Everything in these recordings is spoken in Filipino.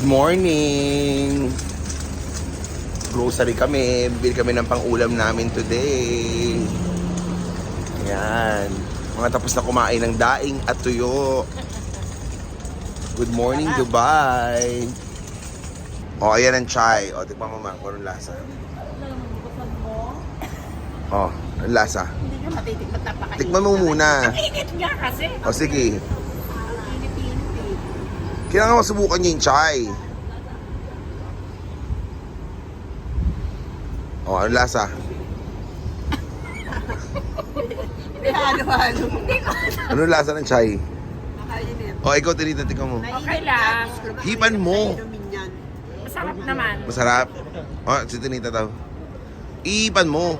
Good morning! Grocery kami. Bili kami ng pang-ulam namin today. Ayan. Mga tapos na kumain ng daing at tuyo. Good morning, Dubai! O, ayan ang chai. O, tikman mo ma, kung anong lasa. O, anong lasa? Hindi ka matitikman na pakain. Tikman mo muna. Ang init nga kasi. O, sige. Init-init eh. Kailangan masubukan niya yung chai. O, anong lasa? Halo-halo. Anong lasa ng chai? Nakainit. O, ikaw, tinita, tikman mo. Okay lang. Hipan mo. Masarap naman. Masarap. O, si Tinita daw. Iipan mo.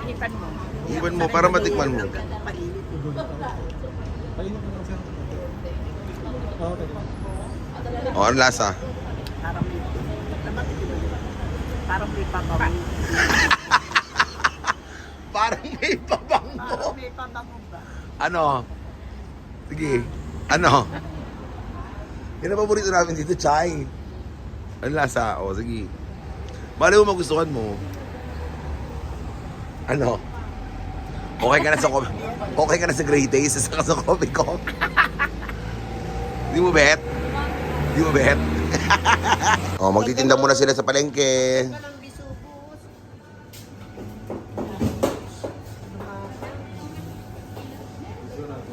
Hipan mo. Iipan mo para matikman mo. O, anong lasa? Parang may pabango. Parang may pabango. Parang may pabango ba? Ano? Sige. Ano? Yan ang paborito namin dito, chai. Anong lasa? O, sige. Bali mo magustuhan mo. Ano? Okay ka na sa okay ka na sa Great Taste sa sa coffee ko. Di mo bet? Di mo bet? O, magtitinda muna sila sa palengke.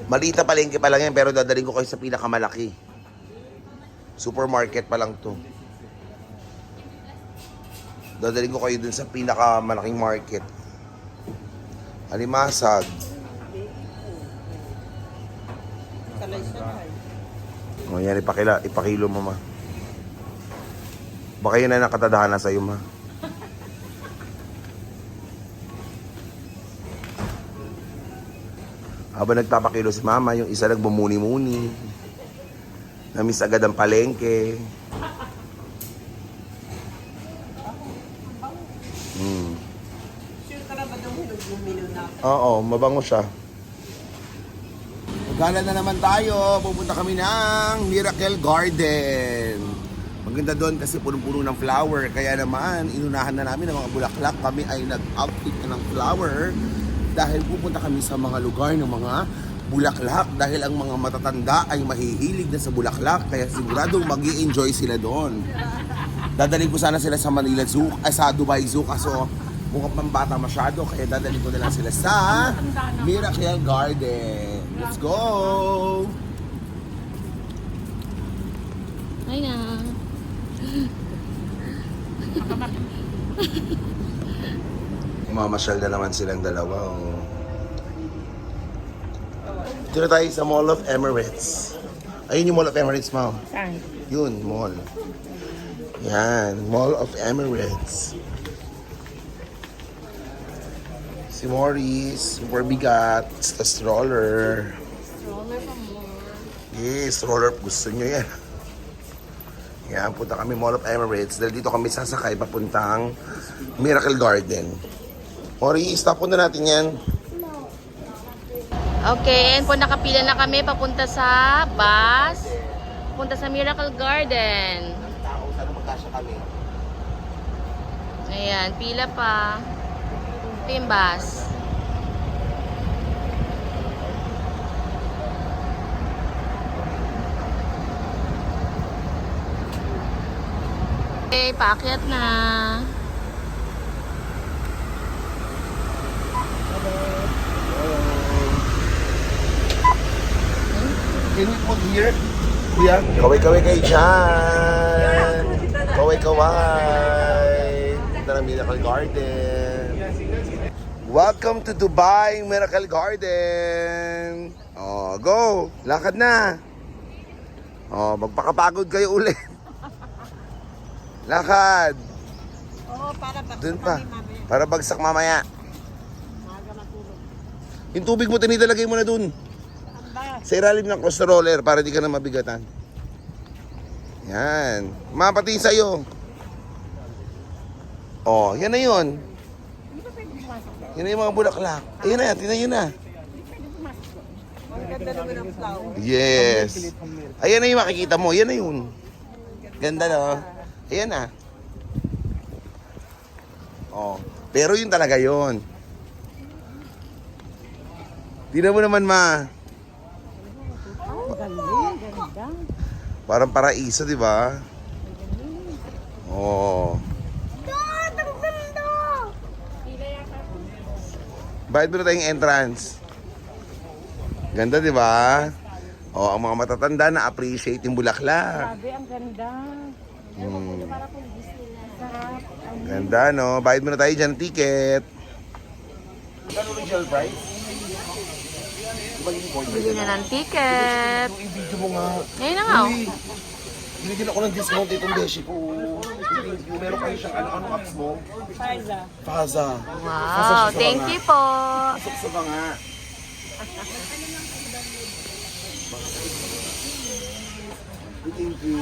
Maliit na palengke pa lang yan, pero dadaling ko kayo sa pinakamalaki. Supermarket pa lang to. Dadaling ko kayo dun sa pinakamalaking market. Alimasag. O yan, ipakilo mo ma. Baka yun na nakatadahan sa'yo ma. Habang nagpapakilo si mama, yung isa nagbumuni-muni. Namiss agad ang palengke. Sure ka na ba daw minum na? Oo, mabango siya. Magala na naman tayo. Pupunta kami ng Miracle Garden. Maganda doon kasi punong-puno ng flower. Kaya naman, inunahan na namin ng mga bulaklak. Kami ay nag-outfit na ng flower. Dahil pupunta kami sa mga lugar ng mga bulaklak. Dahil ang mga matatanda ay mahihilig na sa bulaklak. Kaya siguradong mag-i-enjoy sila doon. Dadalhin ko sana sila sa Manila Zoo, sa Dubai Zoo. Kaso mukhang pambata masyado. Kaya dadalhin ko na lang sila sa Miracle Garden. Let's go! Ay na. Mamasyal na naman silang dalawa. Oh. Dito tayo sa Mall of Emirates. Ayun yung Mall of Emirates, ma'am. Saan? Yun, mall. Yan, Mall of Emirates. Si Morris, super bigat. Sa stroller. Stroller pa more. Yes, stroller. Gusto nyo yan. Yan, punta kami Mall of Emirates. Dahil dito kami sasakay papuntang Miracle Garden. Morris, stop na natin yan. Okay, and po nakapila na kami papunta sa bus. Punta sa Miracle Garden. Tao, sana magkasya kami. Ayan, pila pa. Ito yung bus. Okay, paakyat na. Can we put here? Yeah. Kaway-kaway kayo dyan. Kaway-kaway. Punta ng Miracle Garden. Welcome to Dubai Miracle Garden. Oh, go. Lakad na. Oh, magpakapagod kayo ulit. Lakad. Oo, para bagsak Dun pa. kami mamaya. Para bagsak mamaya. Maaga matulog. Yung tubig mo, tinidalagay mo na dun. Saan ba? Sa ilalim ng stroller para di ka na mabigatan. Yan. Mapati sa'yo. Oh, yan na yun. Hindi ba pwede pumasok doon? Yan na yung mga bulaklak. Ayun na, tingnan yun na. Hindi pwede pumasok doon. Ang ganda naman ng flower. Yes. Ayan na yung makikita mo. Yan na yun. Ganda, no? Ayan na. Oh. Pero yun talaga yun. Tingnan mo naman, ma. Ganda. Parang paraiso, di ba? Oh. Bakit mo na tayong entrance? Ganda, di ba? Oh, ang mga matatanda na appreciate yung bulaklak. Grabe, ang ganda. Sarap. Ganda, no? Bayad mo na tayo dyan ng ticket. Ano original price? Bili na ng ticket. Yung i-video mo nga. Ngayon na nga. Oh. Uy, binigyan ako ng discount itong beshi ko. Meron kayo siyang ano apps mo? Paiza. Faza. Wow, thank you po. Pasok ka nga. Thank you.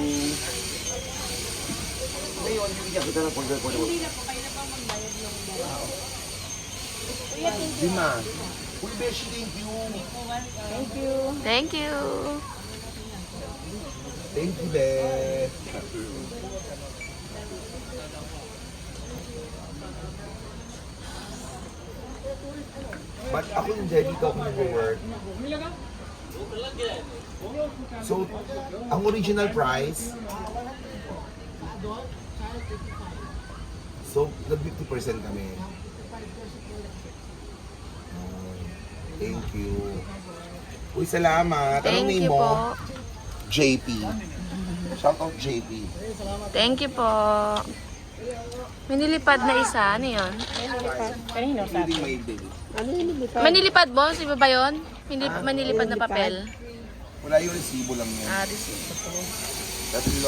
Ngayon, bibigyan kita ng pag-record. Hindi na po, kayo na pa magbayad ng Di na. Uy, beshi, thank you. Thank you. Thank you. Thank you, Beth. But ako yung debit ako nag-work. So, ang original price, so, nag-50% kami. Thank you. Uy, salamat. Anong Thank name you mo? po. JP. Shout out JP. Thank you po. May nilipad na isa. Ano yun? Kanino sa Hindi may baby. Ano yung nilipad? Manilipad, boss? Iba ba yun? Manilipad na papel. Wala yung resibo lang yun. Ah, receipt. 3,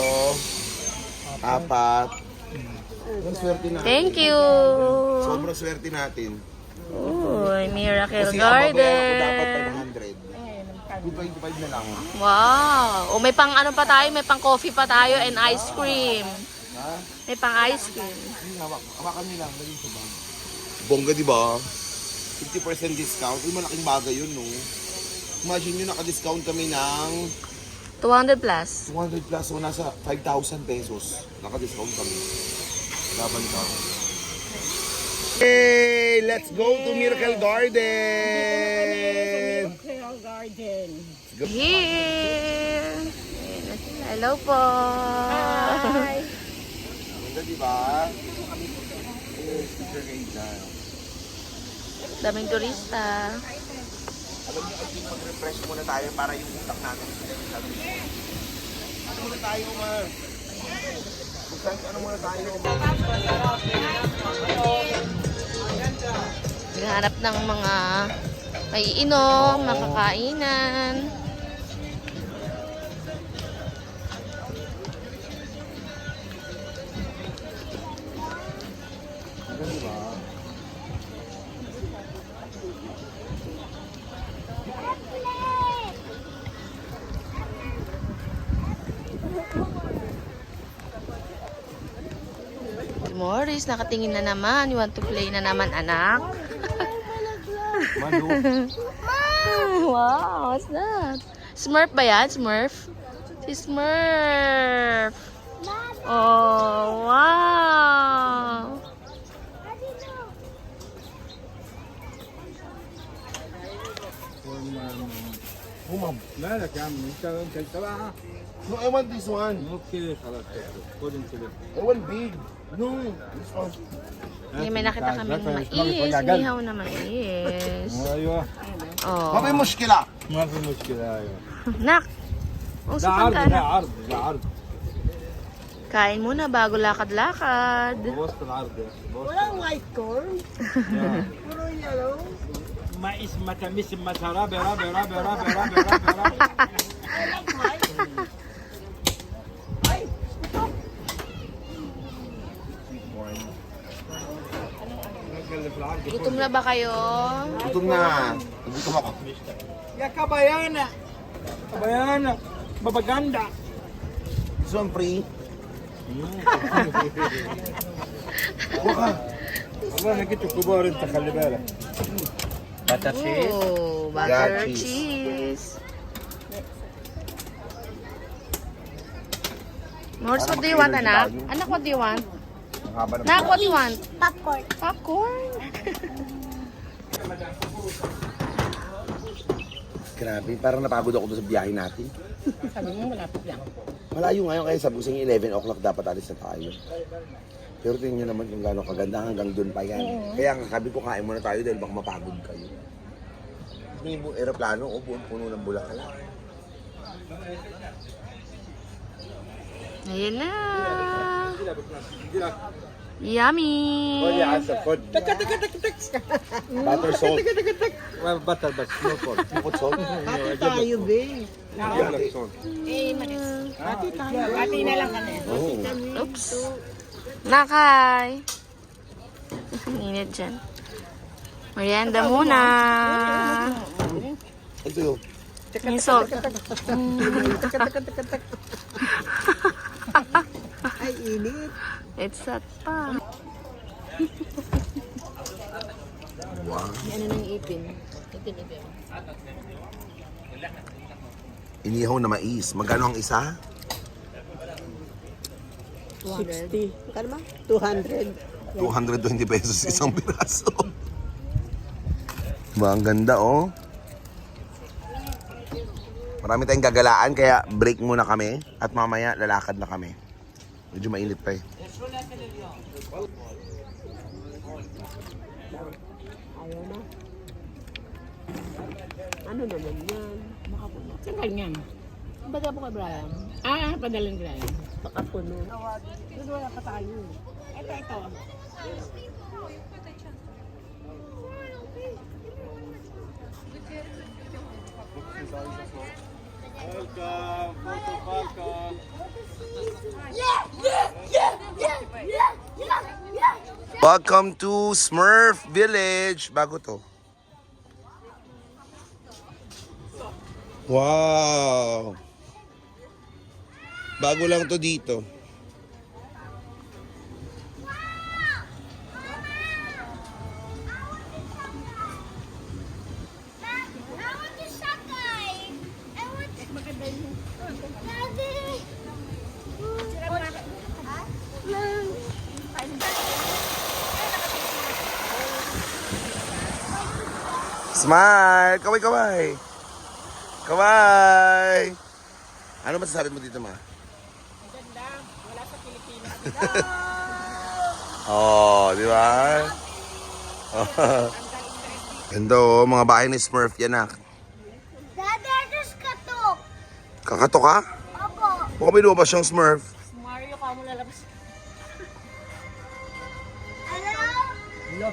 4. Ang swerte natin. Thank you. Sobrang swerte natin. Uy, Miracle Kasi ang babayaran ko dapat Garden. 500. 225 na lang. Wow. O may pang ano pa tayo, may pang coffee pa tayo and ice cream. Ha? May pang ice cream. Hindi, hawakan nila. Lagyan sa bag. Bongga, di ba? 50% discount. Uy, malaking bagay yun, no? Imagine nyo, naka-discount kami ng 200 plus. 200 plus. So, nasa 5,000 pesos. Naka-discount kami. Laban ka. Hey! Let's go to Miracle Garden! Miracle Garden. Here. Ayan na sila. Hello po. Hi. Ganda, di ba? Sticker kayo dyan. Daming turista. Alam niyo, I think mag-refresh muna tayo para yung utak natin. Ano muna tayo, ma? Ano muna tayo? Naghahanap ng mga maiinom, makakainan. Ganda, di ba? Morris, nakatingin na naman. You want to play na naman, anak? Manu. Wow, what's that? Smurf ba yan? Smurf? Si Smurf. Oh, wow. Humam. مالك يا عم انت تبعها No, I want this one. اوكي خلاص خد انت ده I want big. No, this one. Hey, may nakita kami mais. Mihaw na mais. ايوه ما في Oh. مشكلة. ما في مشكله ايوه Nak, ده usapan عرض ka ده na. عرض ده عرض Kain muna bago lakad-lakad. بوسط العرض يا بوسط Walang white corn. يا. Puro yellow. ما اسمه تمس ما رابع رابع رابع رابع رابع رابع I like white. Ay, ito. في العرض Gutom na ba kayo? Gutom na. Gutom ako. يا كبيانة كبيانة باباغاندا This one free. Waka. والله انا جيت كبار انت خلي بالك Oh, butter Yeah, cheese. Morse, what do you want, anak? Anak, what do you want? Ang haba ng Anak, what do you want? Popcorn. Popcorn. Grabe, parang napagod ako doon sa biyahe natin. Sabi mo, malapit lang. Malayo ngayon kaya sabi ko sa inyo 11 o'clock dapat alis na tayo. Pero tingnan nyo naman kung gaano kaganda hanggang doon pa yan. Kaya nga sabi ko kain muna tayo dahil baka mapagod kayo. May aeroplano o puno ng bulaklak. Ayan na. Yummy. Butter salt. Butter, but no salt. Put salt. Tayo, babe. Black salt. Ati na lang kami. Oh. Oops. Nakay. Init dyan. Merienda muna. Ito yun. Yung salt. Ay, init. It's hot pa. Wow. Ano nang ipin? Ipin. Inihaw na mais. Magkano ang isa? 60. Kano ba? 200. 220 pesos isang piraso. Diba, ang ganda oh. Marami tayong gagalaan kaya break muna kami at mamaya lalakad na kami. Medyo mainit pa eh. Ayaw na. Ano naman yan? Saan ganyan? Baga po kay Brian? Ah, padaling Brian. Makapuno. Doon wala pa tayo. Ito. Welcome, Photo Falcon. Welcome to Smurf Village. Bago to. Wow. Bago lang to dito. Smile! Kaway, kaway! Kaway! Ano masasabi mo dito, ma? Maganda. Wala sa Pilipinas. Oh, di ba? Ganda oh, mga bahay ni Smurf yan ah. Dada, just katok. Kakato ka? Opo. Baka may lumabas siyang Smurf. Mario, ka mo lalabas. Hello?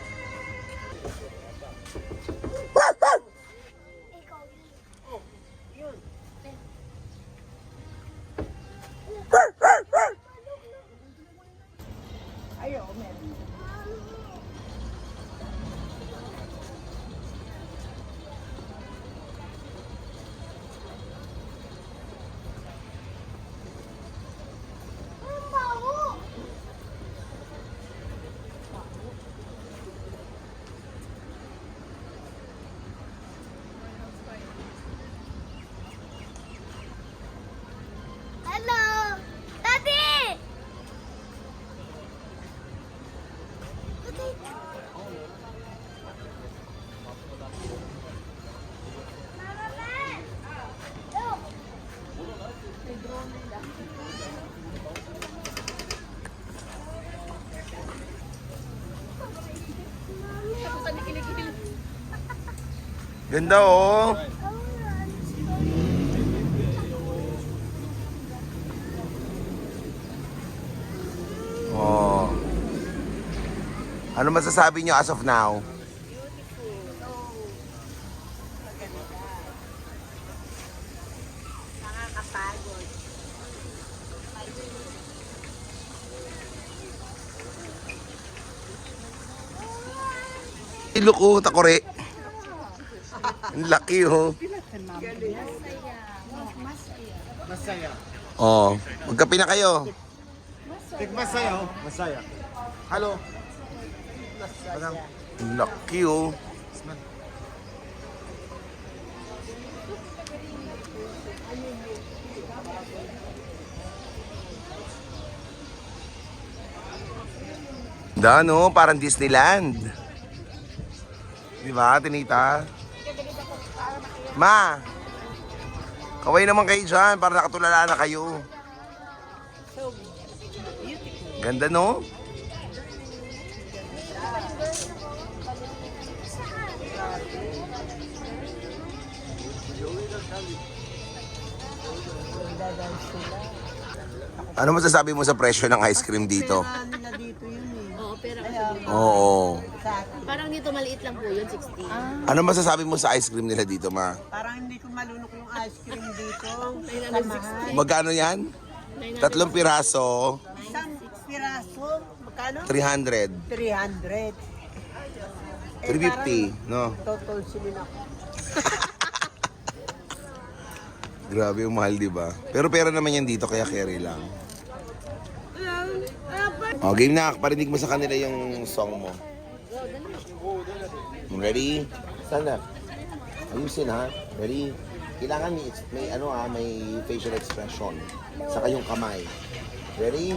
Hello? Daddy! Ganda oh. Oh. Ano masasabi niyo as of now? Nakakapagod. Ilok ko, takore. Ang laki oh. Masaya. Oh, magkape na kayo. Masaya, oh. Masaya. Hello. Ang laki oh. Dano, parang Disneyland. Di ba, Tinita? Ma! Kaway naman kayo dyan, para nakatulala na kayo. Ganda, no? Ano masasabi mo sa presyo ng ice cream dito? Pera nila dito yun eh. Oo, pero Oo. Sa akin. parang dito maliit lang po yun, 60. Ano masasabi mo sa ice cream nila dito, ma? Parang hindi ko malunok yung ice cream dito. Sa mahal. Magkano yan? 3 piraso, Isang piraso. Magkano? 300. 300. 350, no? Total silin ako. Grabe yung mahal, di ba? Pero pera naman yan dito, kaya carry lang. Oh, game na. Parinig mo sa kanila yung song mo. Ready? Stand up. Ayusin, ha? Ready? Kailangan may facial expression. Saka yung kamay. Ready?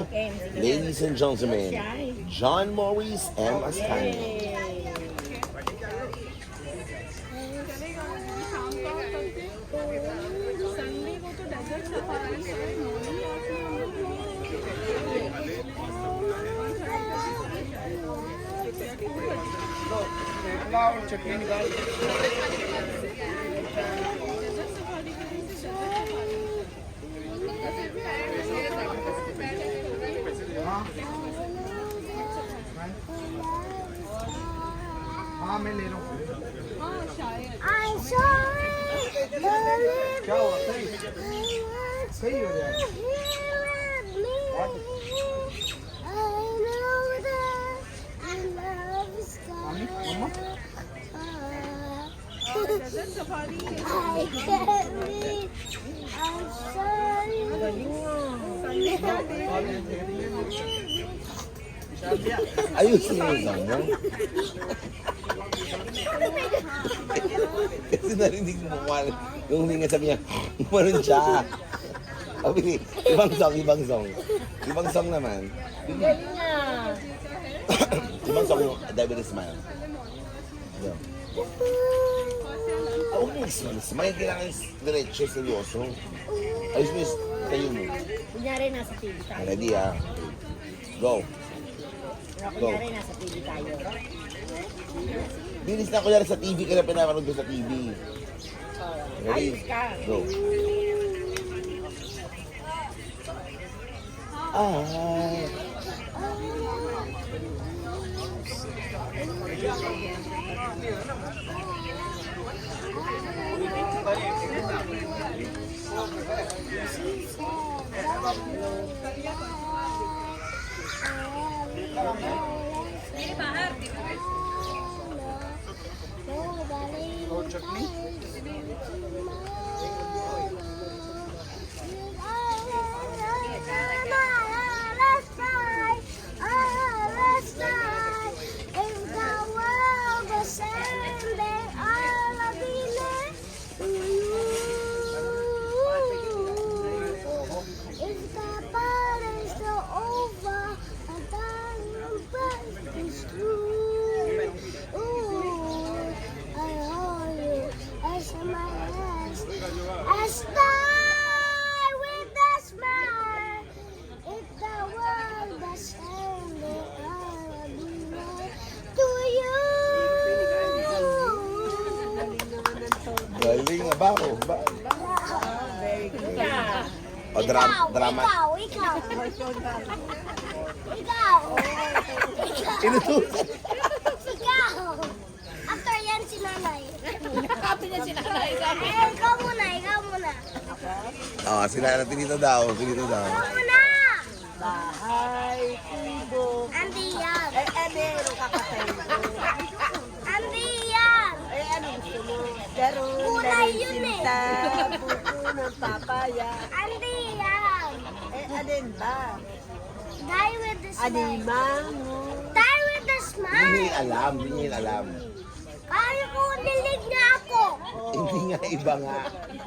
Ladies and gentlemen, John Maurice M. Astana. I'm sorry to live here with me. I know that your love is gone. I can't leave. I'm sorry. Ayusin mo yung song mo. Kasi narinig mo yung huminga sabi niya, umanon siya. Sabi, ibang song. Ibang song naman. Ibang song yung Die With A Smile. Yeah. Huwag mo mag-smile. Kailangan diretso, seryoso. Ayos mo yung tayo mo. Kunyari nasa TV tayo. Ready, ha? Go. Go. Kunyari nasa TV tayo. Bilis na kunyari sa TV ka na pinapanood ko sa TV. Ready? Go. Ay. I start with a smile. If the world was ending, I'll be there to you. Galing na ba ako? O, drama. Ikaw. Inutusan. Ikaw. After yan si nanay. Nakapin niya si nanay sa akin. Ikaw muna. Oh, sila natin dito daw. Ikaw muna. Bahay, kubo. Andi yan. Ano kakatay mo? Andi yan. Ano gusto mo? Daron, Kulay yun eh. sinta, buko ng papaya. Andi yan. Alin ba? Die with the smile. Alimango. Die with the Hindi smile. niya alam. Kaya ko nilig niya ako. Hindi nga, iba nga.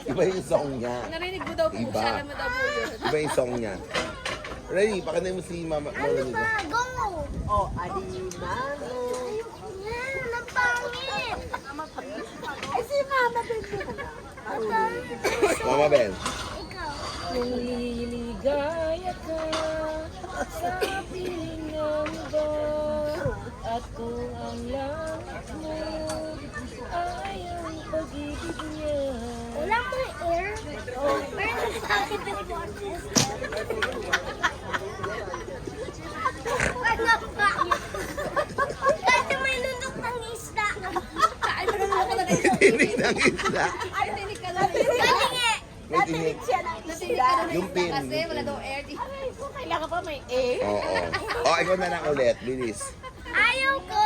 Iba yung song niya. Narinig mo daw po, Iba. sana mo daw po yun. Iba yung song niya. Ready? Pakita mo si Mama. Ano ba? Go! Oh, Alimango. Ayoko yan. Ang pangit. Ay, si Mama din mo. Ang pangit. Mama Ben. Ikaw. Kung liligaya ka sa piling ng iba, at kung ang langit mo ay ang pag-ibig niya. Wala mo air? Oh, meron sa akin ng boses. Ano ba? Dati may nundok ng isda. Kain mo naman ako na Tinig ng isda. Ay, tinig ka lang. Galing eh. May tinig. Yung pin. Kasi wala daw air. Ay, kung kailangan pa may eh. Oo. Oh, ikaw na lang ulit. Bilis. Ayaw ko.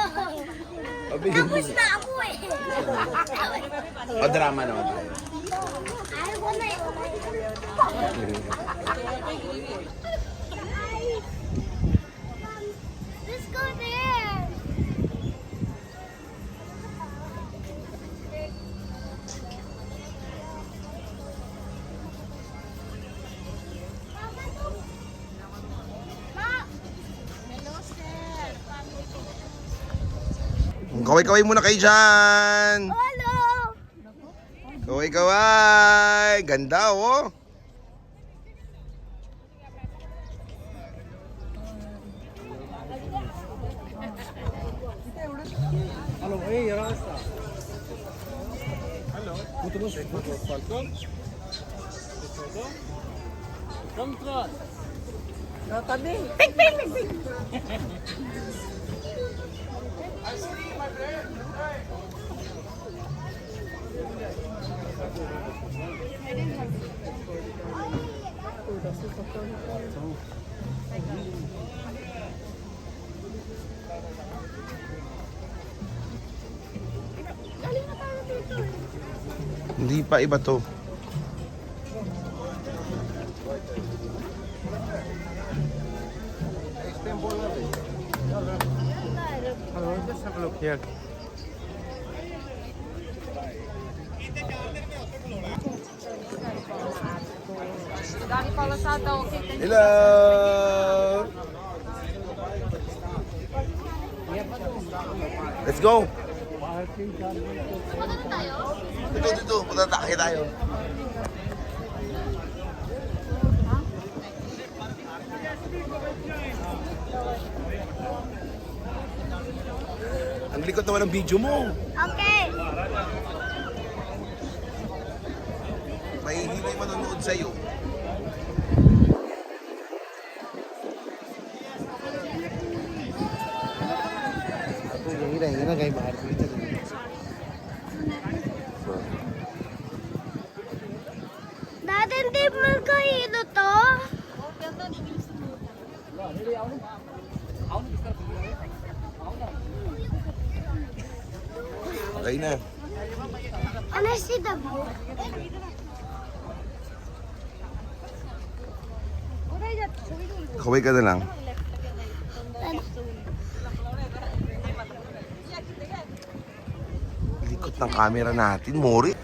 Oh, bilis. Tapos na ako eh. O, drama naman. Ayaw ko na yun. Let's go there. Kaway-kaway muna kayo dyan. Hello. Kaway-kaway. Ganda, oh. Natabi. Hindi pa iba to. Hello, just have a look here. Hello! Let's go! Dito. Punta tayo. Ang likod naman ng video mo. Okay. Mahihintay manonood sa'yo. Dati hindi magkahilo to. Okay na. Ano si Dabo? Kaway ka na lang. Likot ng camera natin, Mori.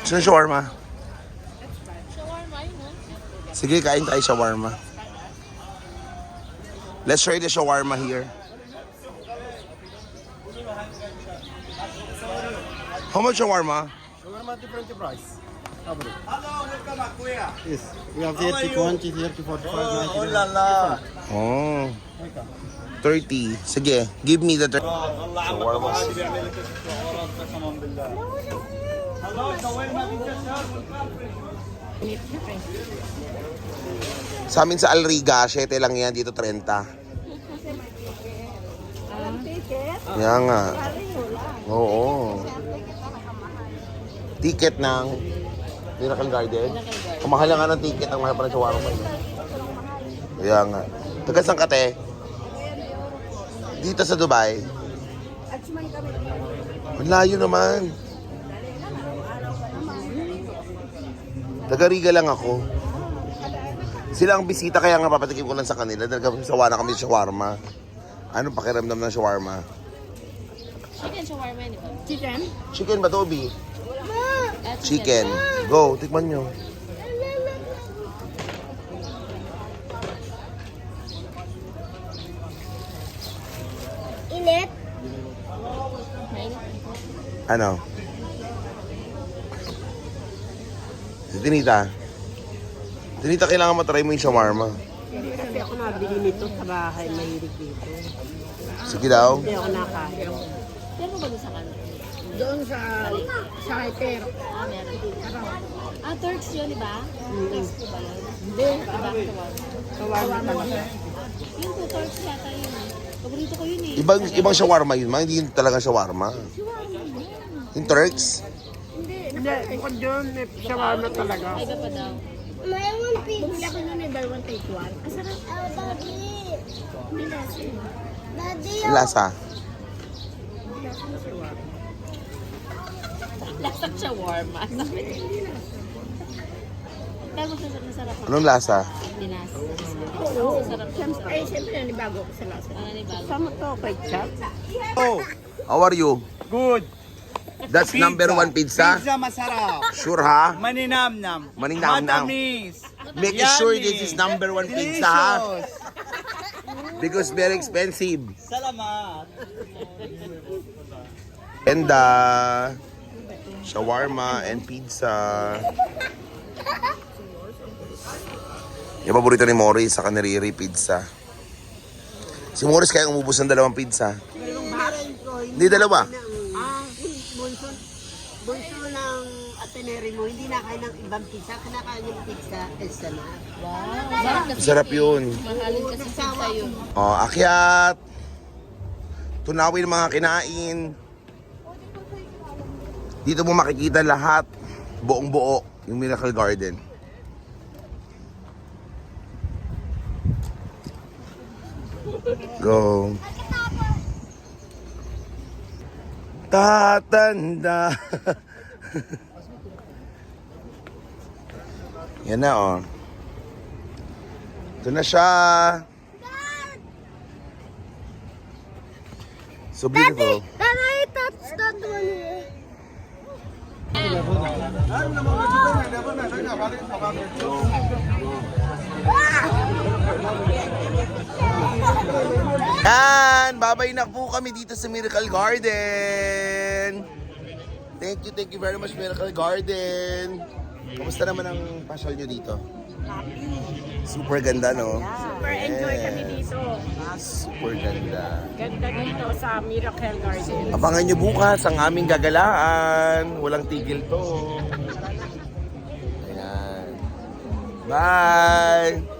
Saan shawarma? Sige, kain tayo shawarma. Let's try the shawarma here. How much shawarma? Shawarma different price. Hello, welcome back, Kuya. Yes, we have 30, 20, 30, 45, 90. Oh la la. Oh. 30. Sige, give me the 30. Shawarma. Sa amin sa Alriga, 7 lang yan. Dito 30. Kaya nga. Oo. Ticket ng Miracle Garden. Kumahal nga ng ticket ang mahal pa ng shawarma. Kaya nga. Taga saan ka, te? Dito sa Dubai. Ang layo naman. Taga-Riga lang ako. Sila ang bisita kaya nga papatikim ko lang sa kanila. Dahil sawa na kami sa shawarma. Anong pakiramdam ng shawarma? Chicken shawarma yun, di ba? Chicken? Chicken ba, Toby? Ah, Chicken. Go, tikman nyo. Init. Ano? Si Tinita. Tinita, kailangan matry mo yung shawarma. Hindi ako nabili nito sa bahay. Mahilig dito. Sige daw. Hindi ako nakain. Pero ba doon sa kanto? Doon sa Hyper. Ah, meron. Ah, Turks yun, di ba? Turks po ba yun? Hindi. Diba? Shawarma. Kawawa talaga. Yun po, Turks yata yun. Paborito ko yun eh. Ibang shawarma yun, ma. Hindi yun talaga shawarma. Yung Turks? Hindi. Bukod doon, may shawarma talaga. Ay, iba pa daw. May one piece. Bumili ako nun eh, buy one take one. Daddy. Daddy, Yung lasa. Lasang shawarma. Pero masarap ako. Anong lasa? Dinas. Oo. Masarap to. Ay, siyempre nanibago ko sa lasa. Ano ni bago? Sama to, ketchup. Oh, how are you? Good. That's number one pizza? Pizza masarap. Sure ha? Maninamnam. Maninamnam. Matamis. Make sure Yummy. this is number one pizza ha? Delicious. Because very expensive. Salamat. And shawarma and pizza. Yung paborito ni Morris sa kaniriri pizza. Si Morris kaya umubos ng 2 pizza. Hindi 2. Ah, bunso ng ateneri mo, hindi nakain ng ibang pizza, kinakain yung pizza, isa na. Sarap na. Sarap yun. Mahalin kasi pizza yun. Oh, akyat. Tunawin mga kinain. Dito mo makikita lahat. Buong buo. Yung Miracle Garden. Go. Tatanda. Yan na oh. Ito na siya. So beautiful. Can I touch that one here? Yan! Babay na po kami dito sa Miracle Garden. Thank you very much Miracle Garden. Kamusta naman ang pasyal nyo dito? Super ganda, no? Super enjoy kami dito. Super ganda. Ganda dito sa Miracle Garden. Abangan nyo bukas ang aming gagalaan. Walang tigil to. Ayan. Bye!